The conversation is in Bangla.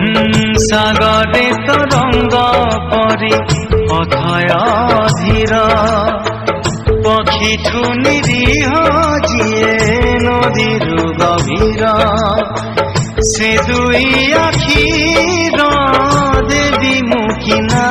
ধীর সাগরে তরঙ্গ পরি অথয় ধীর পক্ষীঠু নিরীহ যিয়ে নদীর গভীর সে দুই আখির দেবী মুখী না